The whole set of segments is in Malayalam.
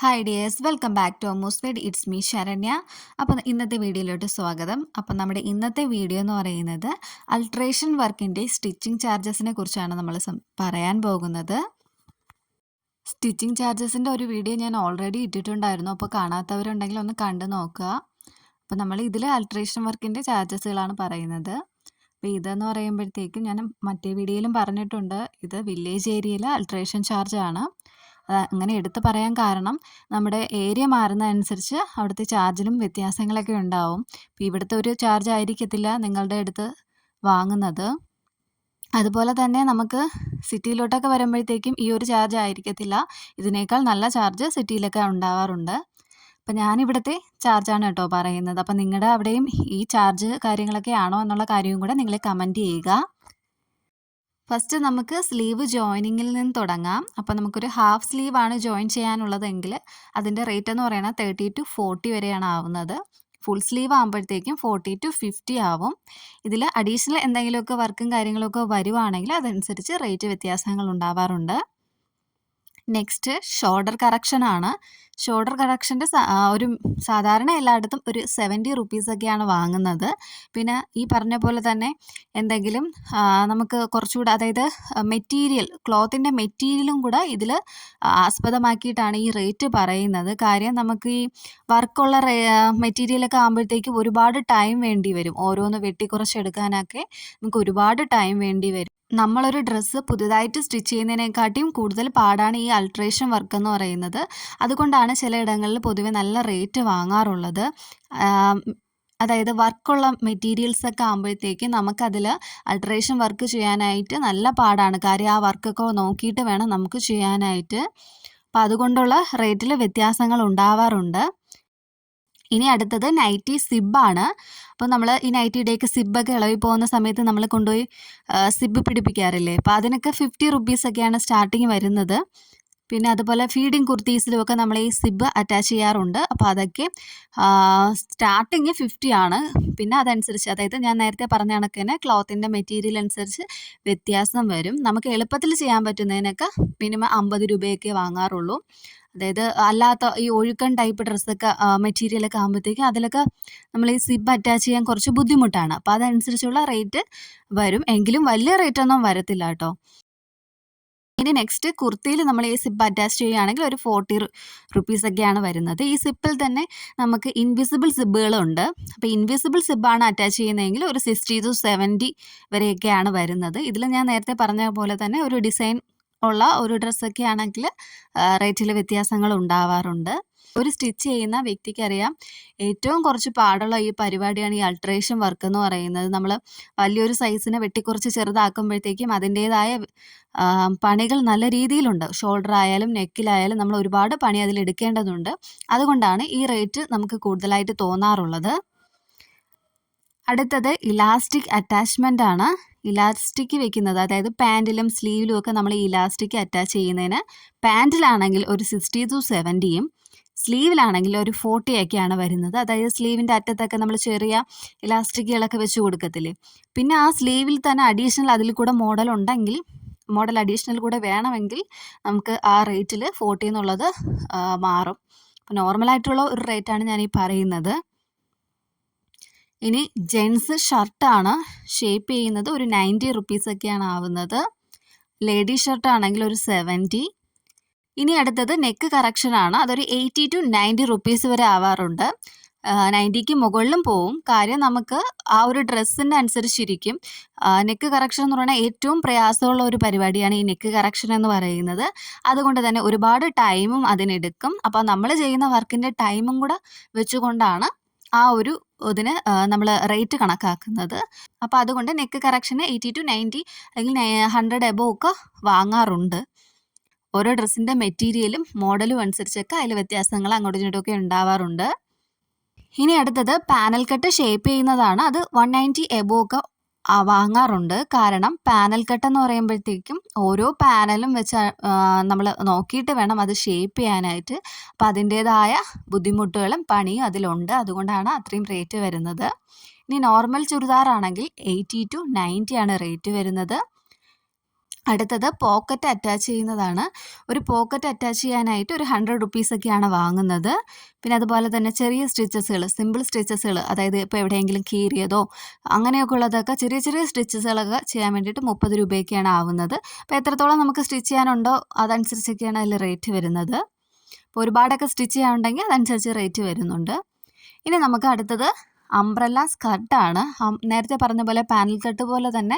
Hi dears, welcome back to അമ്മൂസ് വീട്. It's me Saranya. അപ്പോൾ ഇന്നത്തെ വീഡിയോയിലോട്ട് സ്വാഗതം. അപ്പോൾ നമ്മുടെ ഇന്നത്തെ വീഡിയോ എന്ന് പറയുന്നത് അൾട്രേഷൻ വർക്കിൻ്റെ സ്റ്റിച്ചിങ് ചാർജസിനെ കുറിച്ചാണ് നമ്മൾ പറയാൻ പോകുന്നത്. സ്റ്റിച്ചിങ് ചാർജസിൻ്റെ ഒരു വീഡിയോ ഞാൻ ഓൾറെഡി ഇട്ടിട്ടുണ്ടായിരുന്നു. അപ്പോൾ കാണാത്തവരുണ്ടെങ്കിൽ ഒന്ന് കണ്ടു നോക്കുക. അപ്പോൾ നമ്മൾ ഇതിൽ അൾട്രേഷൻ വർക്കിൻ്റെ ചാർജസുകളാണ് പറയുന്നത്. അപ്പോൾ ഇതെന്ന് പറയുമ്പോഴത്തേക്കും ഞാൻ മറ്റേ വീഡിയോയിലും പറഞ്ഞിട്ടുണ്ട്, ഇത് വില്ലേജ് ഏരിയയിലെ അൾട്രേഷൻ ചാർജാണ്. അങ്ങനെ എടുത്ത് പറയാൻ കാരണം നമ്മുടെ ഏരിയ മാറുന്നതനുസരിച്ച് അവിടുത്തെ ചാർജിലും വ്യത്യാസങ്ങളൊക്കെ ഉണ്ടാവും. ഇപ്പോൾ ഇവിടുത്തെ ഒരു ചാർജ് ആയിരിക്കത്തില്ല നിങ്ങളുടെ അടുത്ത് വാങ്ങുന്നത്. അതുപോലെ തന്നെ നമുക്ക് സിറ്റിയിലോട്ടൊക്കെ വരുമ്പോഴത്തേക്കും ഈ ഒരു ചാർജ് ആയിരിക്കത്തില്ല, ഇതിനേക്കാൾ നല്ല ചാർജ് സിറ്റിയിലൊക്കെ ഉണ്ടാവാറുണ്ട്. അപ്പം ഞാനിവിടുത്തെ ചാർജാണ് കേട്ടോ പറയുന്നത്. അപ്പം നിങ്ങളുടെ അവിടെയും ഈ ചാർജ് കാര്യങ്ങളൊക്കെ ആണോ എന്നുള്ള കാര്യവും കൂടെ നിങ്ങൾ കമൻറ്റ് ചെയ്യുക. ഫസ്റ്റ് നമുക്ക് സ്ലീവ് ജോയിനിങ്ങിൽ നിന്ന് തുടങ്ങാം. അപ്പോൾ നമുക്കൊരു ഹാഫ് സ്ലീവാണ് ജോയിൻ ചെയ്യാനുള്ളതെങ്കിൽ അതിൻ്റെ റേറ്റ് എന്ന് പറയുന്നത് 30 to 40 വരെയാണ് ആവുന്നത്. ഫുൾ സ്ലീവ് ആകുമ്പോഴത്തേക്കും 40 to 50 ആവും. ഇതിൽ അഡീഷണൽ എന്തെങ്കിലുമൊക്കെ വർക്കും കാര്യങ്ങളൊക്കെ വരുവാണെങ്കിൽ അതനുസരിച്ച് റേറ്റ് വ്യത്യാസങ്ങൾ ഉണ്ടാവാറുണ്ട്. നെക്സ്റ്റ് ഷോൾഡർ കറക്ഷനാണ്. ഷോൾഡർ കറക്ഷൻ്റെ ഒരു സാധാരണ എല്ലായിടത്തും ഒരു 70 റുപ്പീസൊക്കെയാണ് വാങ്ങുന്നത്. പിന്നെ ഈ പറഞ്ഞ പോലെ തന്നെ എന്തെങ്കിലും നമുക്ക് കുറച്ചുകൂടെ, അതായത് മെറ്റീരിയൽ, ക്ലോത്തിൻ്റെ മെറ്റീരിയലും കൂടെ ഇതിൽ ആസ്പദമാക്കിയിട്ടാണ് ഈ റേറ്റ് പറയുന്നത്. കാര്യം നമുക്ക് ഈ വർക്കുള്ള മെറ്റീരിയലൊക്കെ ആകുമ്പോഴത്തേക്കും ഒരുപാട് ടൈം വേണ്ടി വരും. ഓരോന്ന് വെട്ടിക്കുറച്ചെടുക്കാനൊക്കെ നമുക്ക് ഒരുപാട് ടൈം വേണ്ടി വരും. നമ്മളൊരു ഡ്രസ്സ് പുതുതായിട്ട് സ്റ്റിച്ച് ചെയ്യുന്നതിനെക്കാട്ടിയും കൂടുതൽ പാടാണ് ഈ അൾട്രേഷൻ വർക്ക് എന്ന് പറയുന്നത്. അതുകൊണ്ടാണ് ചിലയിടങ്ങളിൽ പൊതുവെ നല്ല റേറ്റ് വാങ്ങാറുള്ളത്. അതായത് വർക്കുള്ള മെറ്റീരിയൽസൊക്കെ ആകുമ്പോഴത്തേക്ക് നമുക്കതിൽ അൾട്രേഷൻ വർക്ക് ചെയ്യാനായിട്ട് നല്ല പാടാണ്. കാര്യം ആ വർക്കൊക്കെ നോക്കിയിട്ട് വേണം നമുക്ക് ചെയ്യാനായിട്ട്. അപ്പോൾ അതുകൊണ്ടുള്ള റേറ്റിൽ വ്യത്യാസങ്ങൾ ഉണ്ടാവാറുണ്ട്. ഇനി അടുത്തത് നൈറ്റി സിബ്ബാണ്. അപ്പോൾ നമ്മൾ ഈ നൈറ്റിയുടെയൊക്കെ സിബ്ബൊക്കെ ഇളകി പോകുന്ന സമയത്ത് നമ്മൾ കൊണ്ടുപോയി സിബ്ബ് പിടിപ്പിക്കാറില്ലേ, അപ്പോൾ അതിനൊക്കെ 50 റുപ്പീസൊക്കെയാണ് സ്റ്റാർട്ടിങ് വരുന്നത്. പിന്നെ അതുപോലെ ഫീഡിങ് കുർത്തീസിലുമൊക്കെ നമ്മൾ ഈ സിബ്ബ് അറ്റാച്ച് ചെയ്യാറുണ്ട്. അപ്പോൾ അതൊക്കെ സ്റ്റാർട്ടിങ് 50 ആണ്. പിന്നെ അതനുസരിച്ച്, അതായത് ഞാൻ നേരത്തെ പറഞ്ഞ കണക്ക് തന്നെ ക്ലോത്തിൻ്റെ മെറ്റീരിയൽ അനുസരിച്ച് വ്യത്യാസം വരും. നമുക്ക് എളുപ്പത്തിൽ ചെയ്യാൻ പറ്റുന്നതിനൊക്കെ മിനിമം 50 രൂപയൊക്കെ വാങ്ങാറുള്ളൂ. അതായത് അല്ലാത്ത ഈ ഒഴുക്കൻ ടൈപ്പ് ഡ്രസ്സൊക്കെ മെറ്റീരിയലൊക്കെ ആകുമ്പോഴത്തേക്കും അതിലൊക്കെ നമ്മൾ ഈ സിബ്ബ് അറ്റാച്ച് ചെയ്യാൻ കുറച്ച് ബുദ്ധിമുട്ടാണ്. അപ്പോൾ അതനുസരിച്ചുള്ള റേറ്റ് വരും, എങ്കിലും വലിയ റേറ്റൊന്നും വരത്തില്ല കേട്ടോ. ഇനി നെക്സ്റ്റ് കുർത്തിയിൽ നമ്മൾ ഈ സിബ്ബ് അറ്റാച്ച് ചെയ്യുകയാണെങ്കിൽ ഒരു 40 റുപ്പീസൊക്കെയാണ് വരുന്നത്. ഈ സിബ്ബിൽ തന്നെ നമുക്ക് ഇൻവിസിബിൾ സിബ്ബുകളുണ്ട്. അപ്പോൾ ഇൻവിസിബിൾ സിബ്ബാണ് അറ്റാച്ച് ചെയ്യുന്നതെങ്കിൽ ഒരു 60 to 70 വരെയൊക്കെയാണ് വരുന്നത്. ഇതിൽ ഞാൻ നേരത്തെ പറഞ്ഞ പോലെ തന്നെ ഒരു ഡിസൈൻ ഉള്ള ഒരു ഡ്രസ്സൊക്കെ ആണെങ്കിൽ റേറ്റിൽ വ്യത്യാസങ്ങൾ ഉണ്ടാവാറുണ്ട്. ഒരു സ്റ്റിച്ച് ചെയ്യുന്ന വ്യക്തിക്കറിയാം ഏറ്റവും കുറച്ച് പാടുള്ള ഈ പരിപാടിയാണ് ഈ അൾട്രേഷൻ വർക്ക് എന്ന് പറയുന്നത്. നമ്മൾ വലിയൊരു സൈസിനെ വെട്ടിക്കുറച്ച് ചെറുതാക്കുമ്പോഴത്തേക്കും അതിൻ്റേതായ പണികൾ നല്ല രീതിയിലുണ്ട്. ഷോൾഡർ ആയാലും നെക്കിലായാലും നമ്മൾ ഒരുപാട് പണി അതിലെടുക്കേണ്ടതുണ്ട്. അതുകൊണ്ടാണ് ഈ റേറ്റ് നമുക്ക് കൂടുതലായിട്ട് തോന്നാറുള്ളത്. അടുത്തത് ഇലാസ്റ്റിക് അറ്റാച്ച്മെൻ്റ് ആണ്. ഇലാസ്റ്റിക് വെക്കുന്നത്, അതായത് പാൻറ്റിലും സ്ലീവിലും ഒക്കെ നമ്മൾ ഈ ഇലാസ്റ്റിക് അറ്റാച്ച് ചെയ്യുന്നതിന് പാൻറ്റിലാണെങ്കിൽ ഒരു 60 to 70യും സ്ലീവിലാണെങ്കിൽ ഒരു 40 ഒക്കെയാണ് വരുന്നത്. അതായത് സ്ലീവിൻ്റെ അറ്റത്തൊക്കെ നമ്മൾ ചെറിയ ഇലാസ്റ്റിക്കുകളൊക്കെ വെച്ച് കൊടുക്കത്തില്ലേ. പിന്നെ ആ സ്ലീവിൽ തന്നെ അഡീഷണൽ അതിൽ കൂടെ മോഡൽ അഡീഷണൽ കൂടെ വേണമെങ്കിൽ നമുക്ക് ആ റേറ്റിൽ 40 എന്നുള്ളത് മാറും. അപ്പോൾ നോർമലായിട്ടുള്ള ഒരു റേറ്റാണ് ഞാൻ ഈ പറയുന്നത്. ഇനി ജെൻസ് ഷർട്ടാണ്. ഷേപ്പ് ചെയ്യുന്നത് ഒരു 90 റുപ്പീസൊക്കെയാണ് ആവുന്നത്. ലേഡി ഷർട്ടാണെങ്കിൽ ഒരു 70. ഇനി അടുത്തത് നെക്ക് കറക്ഷനാണ്. അതൊരു 80 to 90 റുപ്പീസ് വരെ ആവാറുണ്ട്. 90ക്ക് മുകളിലും പോവും. കാര്യം നമുക്ക് ആ ഒരു ഡ്രസ്സിൻ്റെ അനുസരിച്ചിരിക്കും. നെക്ക് കറക്ഷൻ എന്ന് പറയുന്നത് ഏറ്റവും പ്രയാസമുള്ള ഒരു പരിപാടിയാണ് ഈ നെക്ക് കറക്ഷൻ എന്ന് പറയുന്നത്. അതുകൊണ്ട് തന്നെ ഒരുപാട് ടൈമും അതിനെടുക്കും. അപ്പോൾ നമ്മൾ ചെയ്യുന്ന വർക്കിൻ്റെ ടൈമും കൂടെ വെച്ചുകൊണ്ടാണ് ആ ഒരു ഇതിന് നമ്മൾ റേറ്റ് കണക്കാക്കുന്നത്. അപ്പോൾ അതുകൊണ്ട് നെക്ക് കറക്ഷന് 80 to 90 അല്ലെങ്കിൽ 100 എബോവ് ഒക്കെ വാങ്ങാറുണ്ട്. ഓരോ ഡ്രസ്സിൻ്റെ മെറ്റീരിയലും മോഡലും അനുസരിച്ചൊക്കെ അതിൽ വ്യത്യാസങ്ങൾ അങ്ങോട്ടും ഇങ്ങോട്ടുമൊക്കെ ഉണ്ടാവാറുണ്ട്. ഇനി അടുത്തത് പാനൽ കട്ട് ഷേപ്പ് ചെയ്യുന്നതാണ്. അത് 190 എബോവ് ഒക്കെ വാങ്ങാറുണ്ട്. കാരണം പാനൽ കട്ട് എന്ന് പറയുമ്പോഴത്തേക്കും ഓരോ പാനലും വെച്ച് നമ്മൾ നോക്കിയിട്ട് വേണം അത് ഷേപ്പ് ചെയ്യാനായിട്ട്. അപ്പം അതിൻ്റേതായ ബുദ്ധിമുട്ടുകളും പണിയും അതിലുണ്ട്. അതുകൊണ്ടാണ് അത്രയും റേറ്റ് വരുന്നത്. ഇനി നോർമൽ ചുരിദാറാണെങ്കിൽ 80 to 90 ആണ് റേറ്റ് വരുന്നത്. അടുത്തത് പോക്കറ്റ് അറ്റാച്ച് ചെയ്യുന്നതാണ്. ഒരു പോക്കറ്റ് അറ്റാച്ച് ചെയ്യാനായിട്ട് ഒരു 100 റുപ്പീസൊക്കെയാണ് വാങ്ങുന്നത്. പിന്നെ അതുപോലെ തന്നെ ചെറിയ സ്റ്റിച്ചസുകൾ, സിമ്പിൾ സ്റ്റിച്ചസുകൾ, അതായത് ഇപ്പോൾ എവിടെയെങ്കിലും കീറിയതോ അങ്ങനെയൊക്കെ ഉള്ളതൊക്കെ ചെറിയ ചെറിയ സ്റ്റിച്ചസുകളൊക്കെ ചെയ്യാൻ വേണ്ടിയിട്ട് 30 രൂപയൊക്കെയാണ് ആവുന്നത്. അപ്പോൾ എത്രത്തോളം നമുക്ക് സ്റ്റിച്ച് ചെയ്യാനുണ്ടോ അതനുസരിച്ചൊക്കെയാണ് അതിൽ റേറ്റ് വരുന്നത്. അപ്പോൾ ഒരുപാടൊക്കെ സ്റ്റിച്ച് ചെയ്യാനുണ്ടെങ്കിൽ അതനുസരിച്ച് റേറ്റ് വരുന്നുണ്ട്. ഇനി നമുക്ക് അടുത്തത് അംബ്രല്ല സ്കർട്ടാണ്. നേരത്തെ പറഞ്ഞ പോലെ പാനൽ കട്ട് പോലെ തന്നെ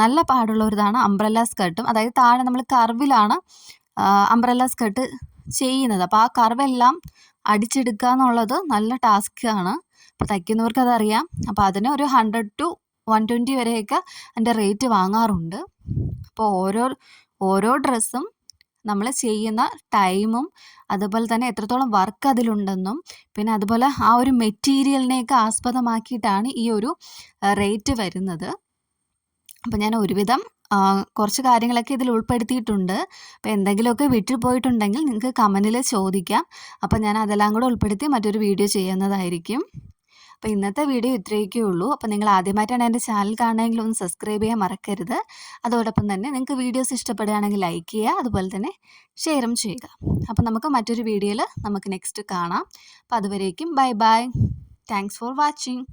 നല്ല പാടുള്ള ഒരിതാണ് അംബ്രല്ല സ്കർട്ടും. അതായത് താഴെ നമ്മൾ കർവിലാണ് അംബ്രല്ല സ്കർട്ട് ചെയ്യുന്നത്. അപ്പോൾ ആ കർവെല്ലാം അടിച്ചെടുക്കുക എന്നുള്ളത് നല്ല ടാസ്ക്കാണ്. അപ്പോൾ തയ്ക്കുന്നവർക്ക് അതറിയാം. അപ്പോൾ അതിന് ഒരു 100 to 120 വരെയൊക്കെ അതിൻ്റെ റേറ്റ് വാങ്ങാറുണ്ട്. അപ്പോൾ ഓരോ ഡ്രസ്സും നമ്മൾ ചെയ്യുന്ന ടൈമും അതുപോലെ തന്നെ എത്രത്തോളം വർക്ക് അതിലുണ്ടെന്നും പിന്നെ അതുപോലെ ആ ഒരു മെറ്റീരിയലിനെയൊക്കെ ആസ്പദമാക്കിയിട്ടാണ് ഈ ഒരു റേറ്റ് വരുന്നത്. അപ്പോൾ ഞാൻ ഒരുവിധം കുറച്ച് കാര്യങ്ങളൊക്കെ ഇതിൽ ഉൾപ്പെടുത്തിയിട്ടുണ്ട്. അപ്പോൾ എന്തെങ്കിലുമൊക്കെ വിട്ടുപോയിട്ടുണ്ടെങ്കിൽ നിങ്ങൾക്ക് കമൻറ്റിൽ ചോദിക്കാം. അപ്പോൾ ഞാൻ അതെല്ലാം കൂടെ ഉൾപ്പെടുത്തി മറ്റൊരു വീഡിയോ ചെയ്യുന്നതായിരിക്കും. അപ്പോൾ ഇന്നത്തെ വീഡിയോ ഇത്രയൊക്കെ ഉള്ളൂ. അപ്പോൾ നിങ്ങൾ ആദ്യമായിട്ടാണ് എൻ്റെ ചാനൽ കാണുന്നതെങ്കിൽ ഒന്ന് സബ്സ്ക്രൈബ് ചെയ്യാൻ മറക്കരുത്. അതോടൊപ്പം തന്നെ നിങ്ങൾക്ക് വീഡിയോസ് ഇഷ്ടപ്പെടുകയാണെങ്കിൽ ലൈക്ക് ചെയ്യുക, അതുപോലെ തന്നെ ഷെയറും ചെയ്യുക. അപ്പോൾ നമുക്ക് മറ്റൊരു വീഡിയോയിൽ നമുക്ക് നെക്സ്റ്റ് കാണാം. അപ്പോൾ അതുവരേക്കും bye bye. Thanks for watching.